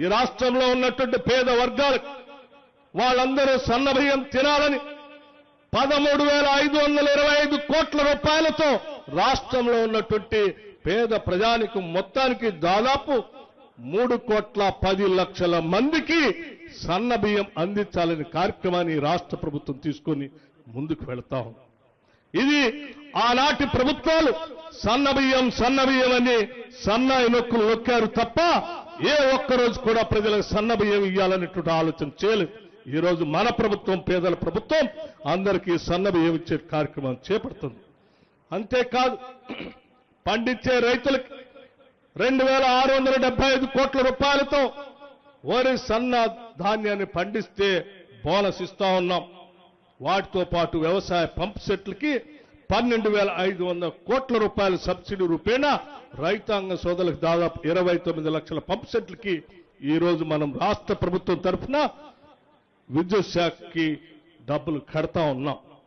ఈ రాష్ట్రంలో ఉన్నటువంటి పేద వర్గాలు వాళ్ళందరూ సన్న బియ్యం తినాలని 13,525 కోట్ల రూపాయలతో రాష్ట్రంలో ఉన్నటువంటి పేద ప్రజానికం మొత్తానికి దాదాపు 3,10,00,000 మందికి సన్న బియ్యం అందించాలని కార్యక్రమాన్ని రాష్ట్ర ప్రభుత్వం తీసుకొని ముందుకు వెళ్తా ఉంది. ఇది ఆనాటి ప్రభుత్వాలు సన్న బియ్యం అని సన్నాయి నొక్కులు నొక్కారు తప్ప ఏ ఒక్కరోజు కూడా ప్రజలకు సన్న బియ్యం ఇవ్వాలనేటువంటి ఆలోచన చేయలేదు. ఈ రోజు మన ప్రభుత్వం, పేదల ప్రభుత్వం అందరికీ సన్న బియ్యం ఇచ్చే కార్యక్రమం చేపడుతుంది. అంతేకాదు పండించే రైతులకు 2,675 కోట్ల రూపాయలతో వరి సన్న ధాన్యాన్ని పండిస్తే బోనస్ ఇస్తా ఉన్నాం. వాటితో పాటు వ్యవసాయ పంప్ సెట్లకి 12,500 కోట్ల రూపాయల సబ్సిడీ రూపేణా రైతాంగ సోదరులకు దాదాపు 29 లక్షల పంప్ సెట్లకి ఈ రోజు మనం రాష్ట్ర ప్రభుత్వం తరఫున విద్యుత్ శాఖకి డబ్బులు కడతా ఉన్నాం.